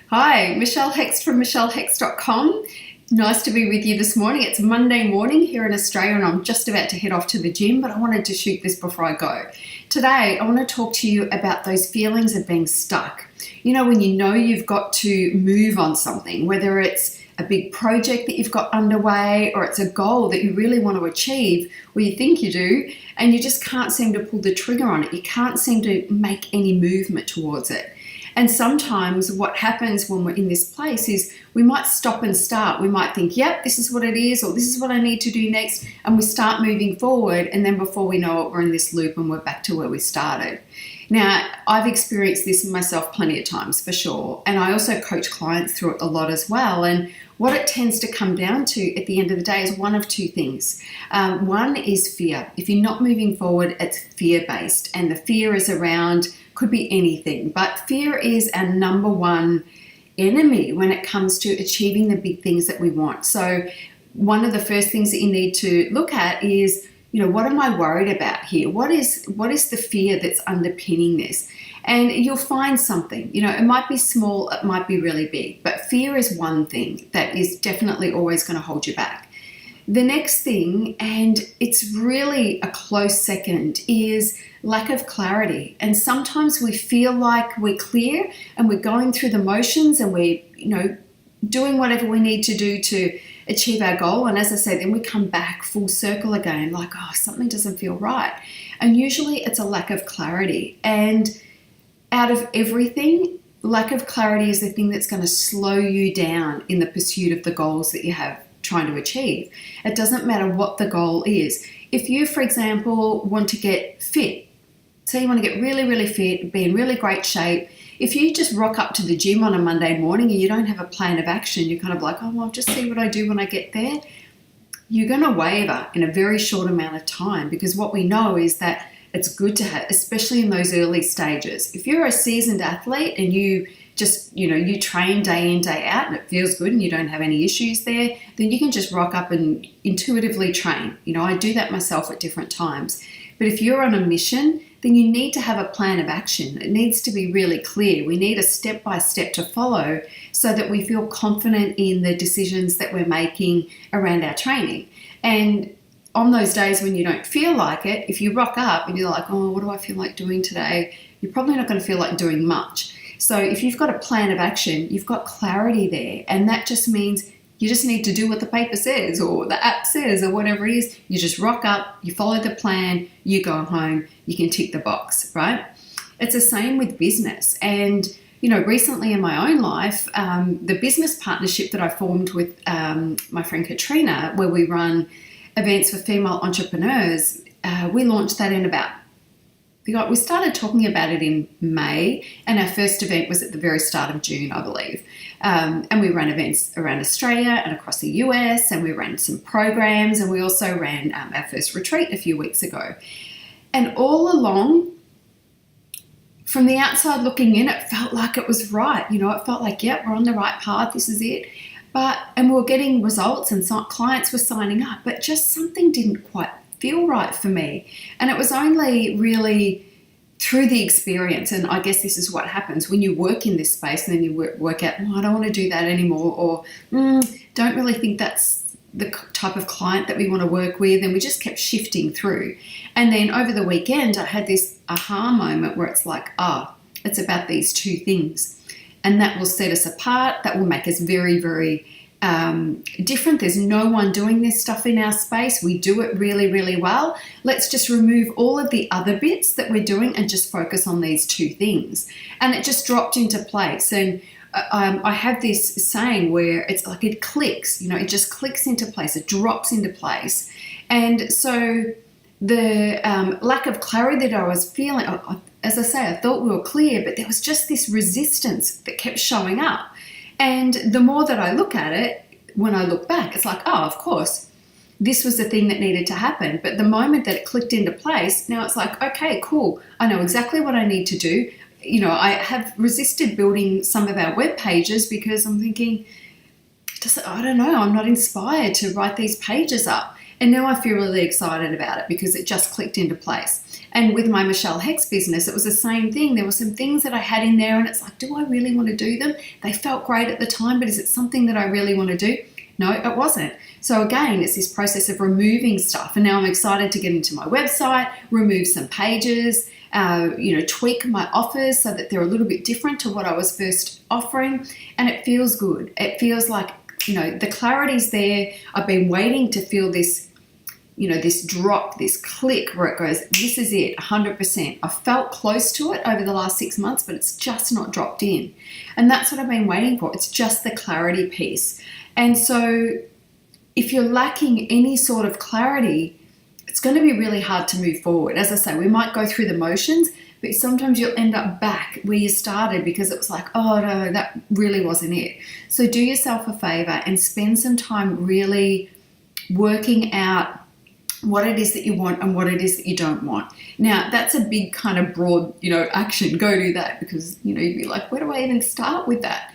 Hi, Michelle Hext from michellehext.com. Nice to be with you this morning. It's Monday morning here in Australia and I'm just about to head off to the gym, but I wanted to shoot this before I go. Today, I want to talk to you about those feelings of being stuck. You know, when you know you've got to move on something, whether it's a big project that you've got underway or it's a goal that you really want to achieve, or you think you do, and you just can't seem to pull the trigger on it. You can't seem to make any movement towards it. And sometimes what happens when we're in this place is we might stop and start. We might think, yep, this is what it is, or this is what I need to do next. And we start moving forward. And then before we know it, we're in this loop and we're back to where we started. Now, I've experienced this myself plenty of times for sure. And I also coach clients through it a lot as well. And what it tends to come down to at the end of the day is one of two things. One is fear. If you're not moving forward, it's fear-based. And the fear is around, could be anything, but fear is our number one enemy when it comes to achieving the big things that we want. So one of the first things that you need to look at is, you know, what am I worried about here? What is the fear that's underpinning this? And you'll find something, you know, it might be small, it might be really big, but fear is one thing that is definitely always going to hold you back. The next thing, and it's really a close second, is lack of clarity. And sometimes we feel like we're clear and we're going through the motions and we're, you know, doing whatever we need to do to achieve our goal. And as I say, then we come back full circle again, like, oh, something doesn't feel right. And usually it's a lack of clarity. And out of everything, lack of clarity is the thing that's going to slow you down in the pursuit of the goals that you have trying to achieve. It doesn't matter what the goal is. If you, for example, want to get fit, say you want to get really, really fit, be in really great shape, if you just rock up to the gym on a Monday morning and you don't have a plan of action, you're kind of like, oh, well, I'll just see what I do when I get there, you're going to waver in a very short amount of time, because what we know is that it's good to have, especially in those early stages. If you're a seasoned athlete and you just, you know, you train day in, day out and it feels good and you don't have any issues there, then you can just rock up and intuitively train. You know, I do that myself at different times. But if you're on a mission, then you need to have a plan of action. It needs to be really clear. We need a step-by-step to follow so that we feel confident in the decisions that we're making around our training. And on those days when you don't feel like it, if you rock up and you're like, oh, what do I feel like doing today? You're probably not going to feel like doing much. So if you've got a plan of action, you've got clarity there. And that just means you just need to do what the paper says or the app says or whatever it is. You just rock up, you follow the plan, you go home, you can tick the box, right? It's the same with business. And, you know, recently in my own life, the business partnership that I formed with my friend Katrina, where we run events for female entrepreneurs, we launched that in about, we started talking about it in May, and our first event was at the very start of June, I believe. And we ran events around Australia and across the US, and we ran some programs, and we also ran our first retreat a few weeks ago. And all along, from the outside looking in, it felt like it was right. You know, it felt like, yep, we're on the right path, this is it. And we were getting results and clients were signing up, but just something didn't quite feel right for me. And it was only really through the experience, and I guess this is what happens when you work in this space and then you work out, I don't want to do that anymore, or don't really think that's the type of client that we want to work with, and we just kept shifting through. And then over the weekend, I had this aha moment where it's like, it's about these two things, and that will set us apart, that will make us very, very different. There's no one doing this stuff in our space. We do it really, really well. Let's just remove all of the other bits that we're doing and just focus on these two things. And it just dropped into place. And I have this saying where it's like it clicks, you know, it just clicks into place. It drops into place. And so the lack of clarity that I was feeling, as I say, I thought we were clear, but there was just this resistance that kept showing up. And the more that I look at it, when I look back, it's like, of course, this was the thing that needed to happen. But the moment that it clicked into place, now it's like, okay, cool. I know exactly what I need to do. You know, I have resisted building some of our web pages because I'm thinking, I don't know, I'm not inspired to write these pages up. And now I feel really excited about it because it just clicked into place. And with my Michelle Hex business, it was the same thing. There were some things that I had in there and it's like, do I really want to do them? They felt great at the time, but is it something that I really want to do? No, it wasn't. So again, it's this process of removing stuff. And now I'm excited to get into my website, remove some pages, tweak my offers so that they're a little bit different to what I was first offering. And it feels good. It feels like, the clarity's there. I've been waiting to feel this, this drop, this click where it goes, this is it, 100%. I felt close to it over the last 6 months, but it's just not dropped in. And that's what I've been waiting for. It's just the clarity piece. And so if you're lacking any sort of clarity, it's going to be really hard to move forward. As I say, we might go through the motions, but sometimes you'll end up back where you started because it was like, oh no, that really wasn't it. So do yourself a favor and spend some time really working out what it is that you want and what it is that you don't want. Now, that's a big kind of broad, action. Go do that because, you'd be like, where do I even start with that?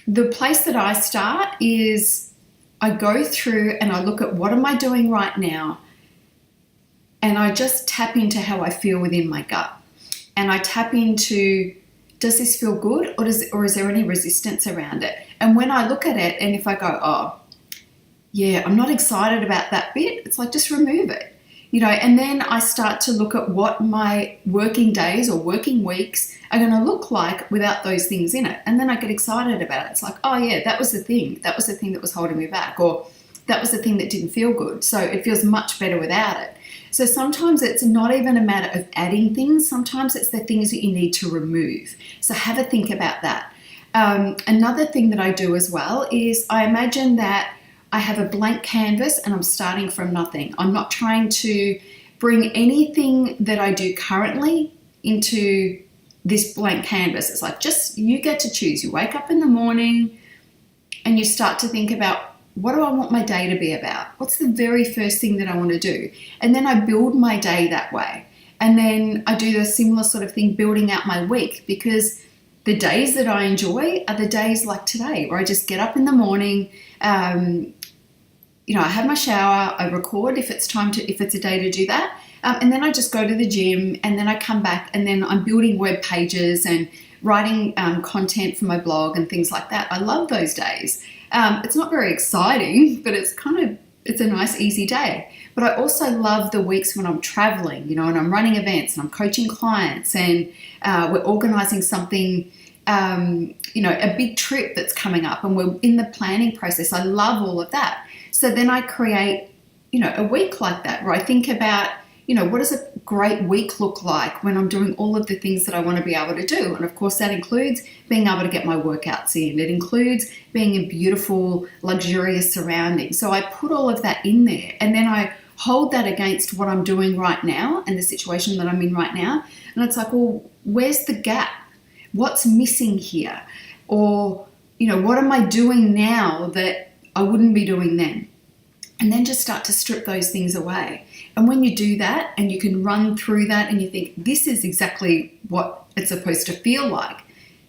The place that I start is I go through and I look at what am I doing right now, and I just tap into how I feel within my gut. And I tap into, does this feel good or is there any resistance around it? And when I look at it and if I go, oh, yeah, I'm not excited about that bit, it's like, just remove it. And then I start to look at what my working days or working weeks are going to look like without those things in it. And then I get excited about it. It's like, oh yeah, that was the thing. That was the thing that was holding me back, or that was the thing that didn't feel good. So it feels much better without it. So sometimes it's not even a matter of adding things. Sometimes it's the things that you need to remove. So have a think about that. Another thing that I do as well is I imagine that I have a blank canvas and I'm starting from nothing. I'm not trying to bring anything that I do currently into this blank canvas. It's like, just you get to choose. You wake up in the morning and you start to think about, what do I want my day to be about? What's the very first thing that I want to do? And then I build my day that way. And then I do the similar sort of thing, building out my week, because the days that I enjoy are the days like today, where I just get up in the morning, I have my shower, I record if it's a day to do that. And then I just go to the gym and then I come back and then I'm building web pages and writing content for my blog and things like that. I love those days. It's not very exciting, but it's a nice, easy day. But I also love the weeks when I'm traveling, and I'm running events and I'm coaching clients and we're organizing something, a big trip that's coming up and we're in the planning process. I love all of that. So then I create, a week like that where I think about, what does a great week look like when I'm doing all of the things that I want to be able to do? And of course, that includes being able to get my workouts in. It includes being in beautiful, luxurious surroundings. So I put all of that in there and then I hold that against what I'm doing right now and the situation that I'm in right now. And it's like, well, where's the gap? What's missing here? Or, what am I doing now that I wouldn't be doing then? And then just start to strip those things away. And when you do that and you can run through that and you think, this is exactly what it's supposed to feel like.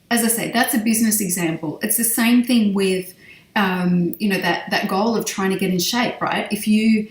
As I say, that's a business example. It's the same thing with, that goal of trying to get in shape, right? If you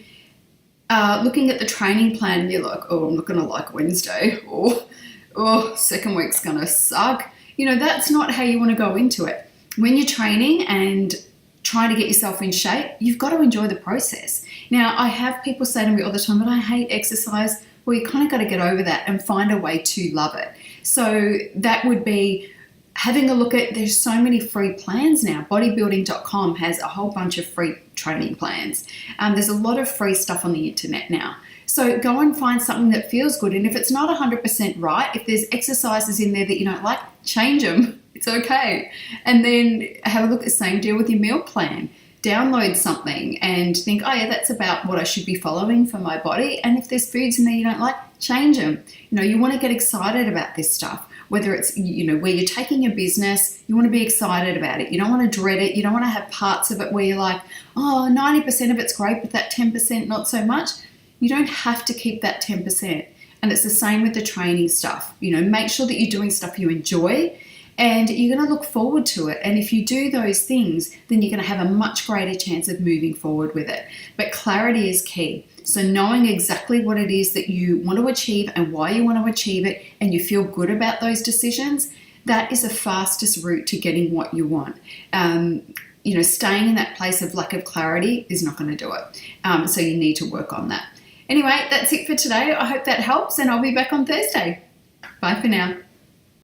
are looking at the training plan and you're like, oh, I'm not going to like Wednesday, or second week's going to suck. That's not how you want to go into it. When you're training and trying to get yourself in shape, you've got to enjoy the process. Now, I have people say to me all the time, but I hate exercise. Well, you kind of got to get over that and find a way to love it. So that would be having a look at, there's so many free plans now. Bodybuilding.com has a whole bunch of free training plans. There's a lot of free stuff on the internet now. So go and find something that feels good. And if it's not 100% right, if there's exercises in there that you don't like, change them. It's okay. And then have a look at the same deal with your meal plan. Download something and think, oh yeah, that's about what I should be following for my body. And if there's foods in there you don't like, change them. You want to get excited about this stuff. Whether it's, where you're taking your business, you want to be excited about it. You don't want to dread it. You don't want to have parts of it where you're like, oh, 90% of it's great, but that 10% not so much. You don't have to keep that 10%. And it's the same with the training stuff. Make sure that you're doing stuff you enjoy and you're going to look forward to it. And if you do those things, then you're going to have a much greater chance of moving forward with it. But clarity is key. So knowing exactly what it is that you want to achieve and why you want to achieve it, and you feel good about those decisions, that is the fastest route to getting what you want. Staying in that place of lack of clarity is not going to do it. So you need to work on that. Anyway, that's it for today. I hope that helps, and I'll be back on Thursday. Bye for now.